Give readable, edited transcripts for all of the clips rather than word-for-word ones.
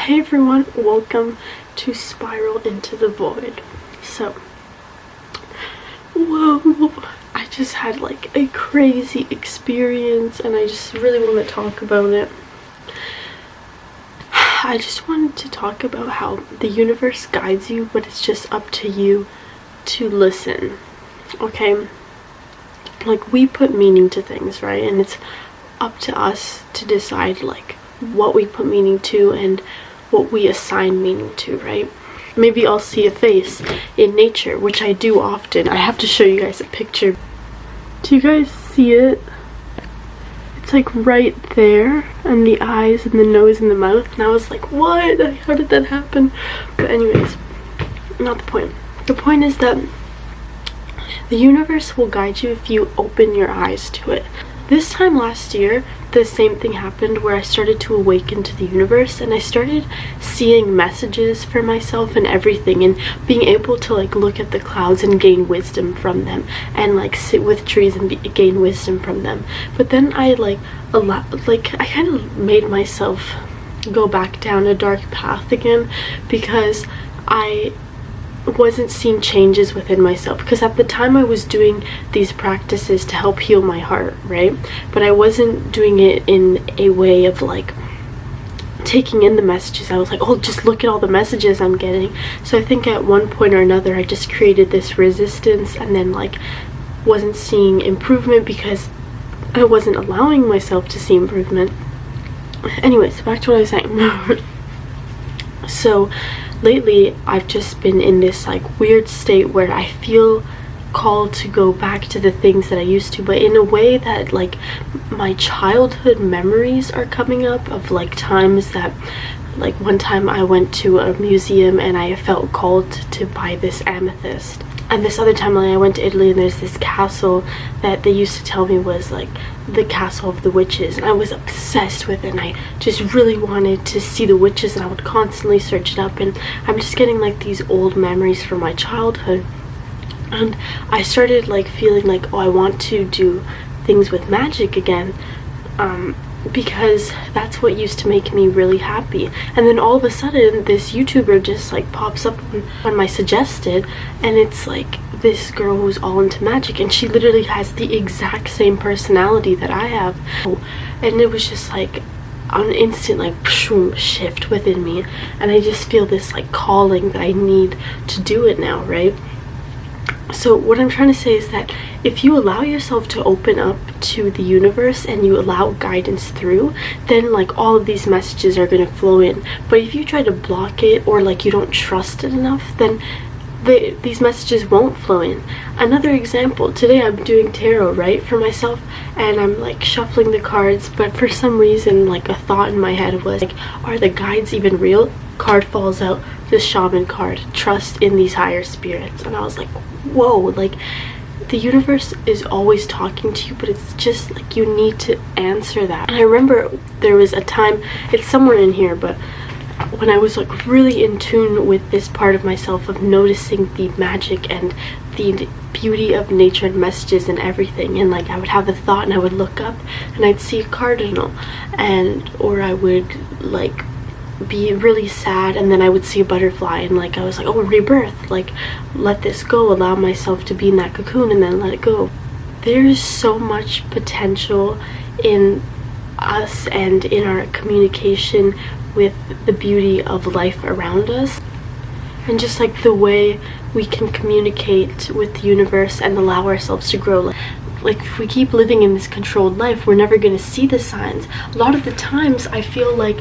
Hey everyone, welcome to Spiral into the Void. So, whoa, I just had like a crazy experience and I just really want to talk about it. I just wanted to talk about how the universe guides you, but it's just up to you to listen, okay? Like, we put meaning to things, right? And it's up to us to decide like what we put meaning to and what we assign meaning to, right? Maybe I'll see a face in nature, which I do often. I have to show you guys a picture. Do you guys see it? It's like right there, and the eyes and the nose and the mouth, and I was like, what? How did that happen? But anyways, not the point. The point is that the universe will guide you if you open your eyes to it. This time last year, the same thing happened where I started to awaken to the universe and I started seeing messages for myself and everything, and being able to like look at the clouds and gain wisdom from them, and like sit with trees and gain wisdom from them. But then I I kind of made myself go back down a dark path again because I wasn't seeing changes within myself, because at the time I was doing these practices to help heal my heart, right? But I wasn't doing it in a way of like taking in the messages. I was like, oh, just look at all the messages I'm getting. So I think at one point or another I just created this resistance and then like wasn't seeing improvement because I wasn't allowing myself to see improvement. Anyways, back to what I was saying. So lately I've just been in this like weird state where I feel called to go back to the things that I used to, but in a way that like my childhood memories are coming up of like times that, like one time I went to a museum and I felt called to buy this amethyst. And this other time I went to Italy and there's this castle that they used to tell me was like the castle of the witches, and I was obsessed with it and I just really wanted to see the witches and I would constantly search it up, and I'm just getting like these old memories from my childhood. And I started like feeling like, oh, I want to do things with magic again, because that's what used to make me really happy. And then all of a sudden this YouTuber just like pops up on my suggested, and it's like this girl who's all into magic, and she literally has the exact same personality that I have. And it was just like an instant like shift within me, and I just feel this like calling that I need to do it now, right? So what I'm trying to say is that if you allow yourself to open up to the universe and you allow guidance through, then like all of these messages are going to flow in. But if you try to block it, or like you don't trust it enough, then these messages won't flow in. Another example, today I'm doing tarot, right, for myself, and I'm like shuffling the cards, but for some reason like a thought in my head was like, are the guides even real? Card falls out, the shaman card, trust in these higher spirits. And I was like, whoa, like the universe is always talking to you, but it's just like you need to answer that. And I remember there was a time, it's somewhere in here, but when I was like really in tune with this part of myself of noticing the magic and the beauty of nature and messages and everything, and like I would have the thought and I would look up and I'd see a cardinal, and or I would like be really sad and then I would see a butterfly, and like I was like, oh, rebirth, like let this go, allow myself to be in that cocoon and then let it go. There's so much potential in us and in our communication with the beauty of life around us, and just like the way we can communicate with the universe and allow ourselves to grow. Like if we keep living in this controlled life, we're never going to see the signs. A lot of the times I feel like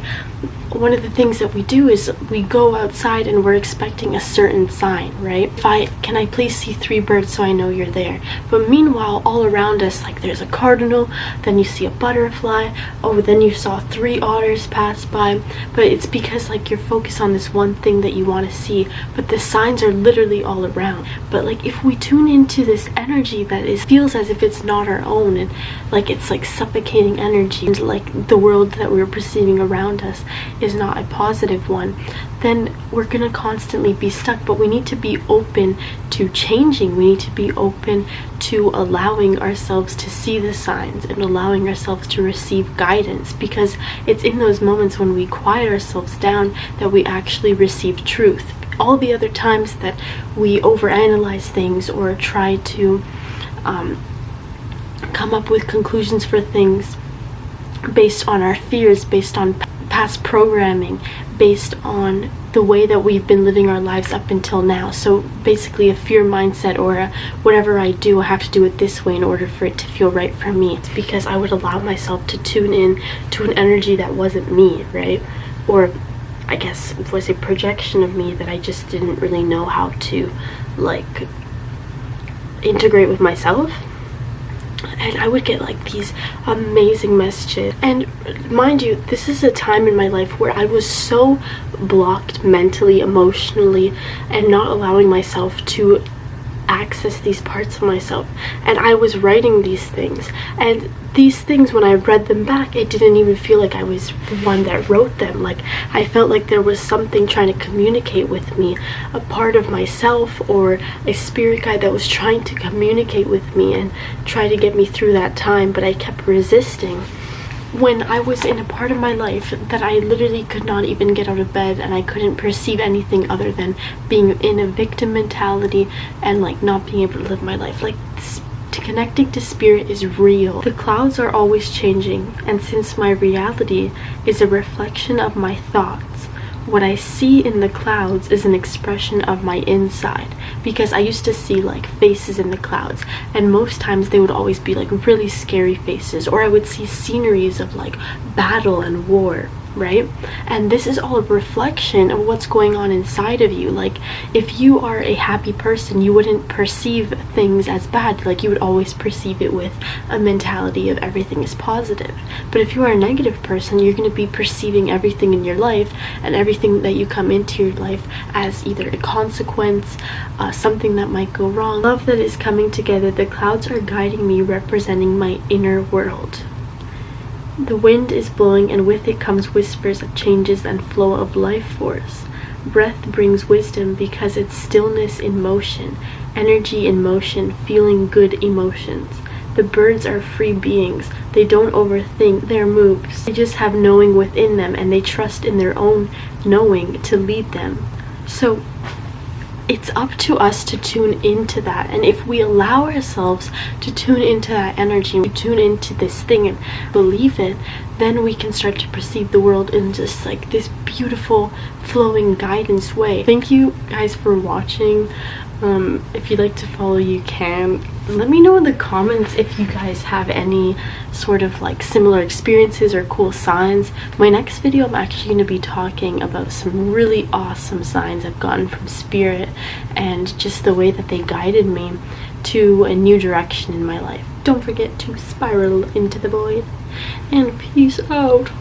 one of the things that we do is we go outside and we're expecting a certain sign, right? Can I please see 3 birds so I know you're there? But meanwhile, all around us, like there's a cardinal, then you see a butterfly, oh, then you saw 3 otters pass by. But it's because like you're focused on this one thing that you want to see, but the signs are literally all around. But like if we tune into this energy that feels as if it's not our own, and like it's like suffocating energy, and like the world that we're perceiving around us, is not a positive one, then we're gonna constantly be stuck. But we need to be open to changing. We need to be open to allowing ourselves to see the signs and allowing ourselves to receive guidance, because it's in those moments when we quiet ourselves down that we actually receive truth. All the other times that we overanalyze things or try to come up with conclusions for things based on our fears, based on past programming, based on the way that we've been living our lives up until now. So basically a fear mindset, or whatever I do, I have to do it this way in order for it to feel right for me. It's because I would allow myself to tune in to an energy that wasn't me, right? Or I guess it was a projection of me that I just didn't really know how to like integrate with myself. And I would get like these amazing messages. And mind you, this is a time in my life where I was so blocked mentally, emotionally, and not allowing myself to access these parts of myself. And I was writing these things, and these things, when I read them back, it didn't even feel like I was the one that wrote them. Like, I felt like there was something trying to communicate with me, a part of myself or a spirit guide that was trying to communicate with me and try to get me through that time, but I kept resisting. When I was in a part of my life that I literally could not even get out of bed, and I couldn't perceive anything other than being in a victim mentality and like not being able to live my life. Like, connecting to spirit is real. The clouds are always changing, and since my reality is a reflection of my thoughts, what I see in the clouds is an expression of my inside. Because I used to see like faces in the clouds, and most times they would always be like really scary faces, or I would see sceneries of like battle and war, right? And this is all a reflection of what's going on inside of you. Like, if you are a happy person, you wouldn't perceive things as bad. Like, you would always perceive it with a mentality of everything is positive. But if you are a negative person, you're going to be perceiving everything in your life and everything that you come into your life as either a consequence, something that might go wrong. Love that is coming together. The clouds are guiding me, representing my inner world. The wind is blowing, and with it comes whispers of changes and flow of life force. Breath brings wisdom because it's stillness in motion, energy in motion, feeling good emotions. The birds are free beings. They don't overthink their moves. They just have knowing within them, and they trust in their own knowing to lead them. So it's up to us to tune into that. And if we allow ourselves to tune into that energy, we tune into this thing and believe it, then we can start to perceive the world in just like this beautiful flowing guidance way. Thank you guys for watching. If you'd like to follow, you can. Let me know in the comments if you guys have any sort of like similar experiences or cool signs. My next video, I'm actually going to be talking about some really awesome signs I've gotten from spirit, and just the way that they guided me to a new direction in my life. Don't forget to spiral into the void, and peace out.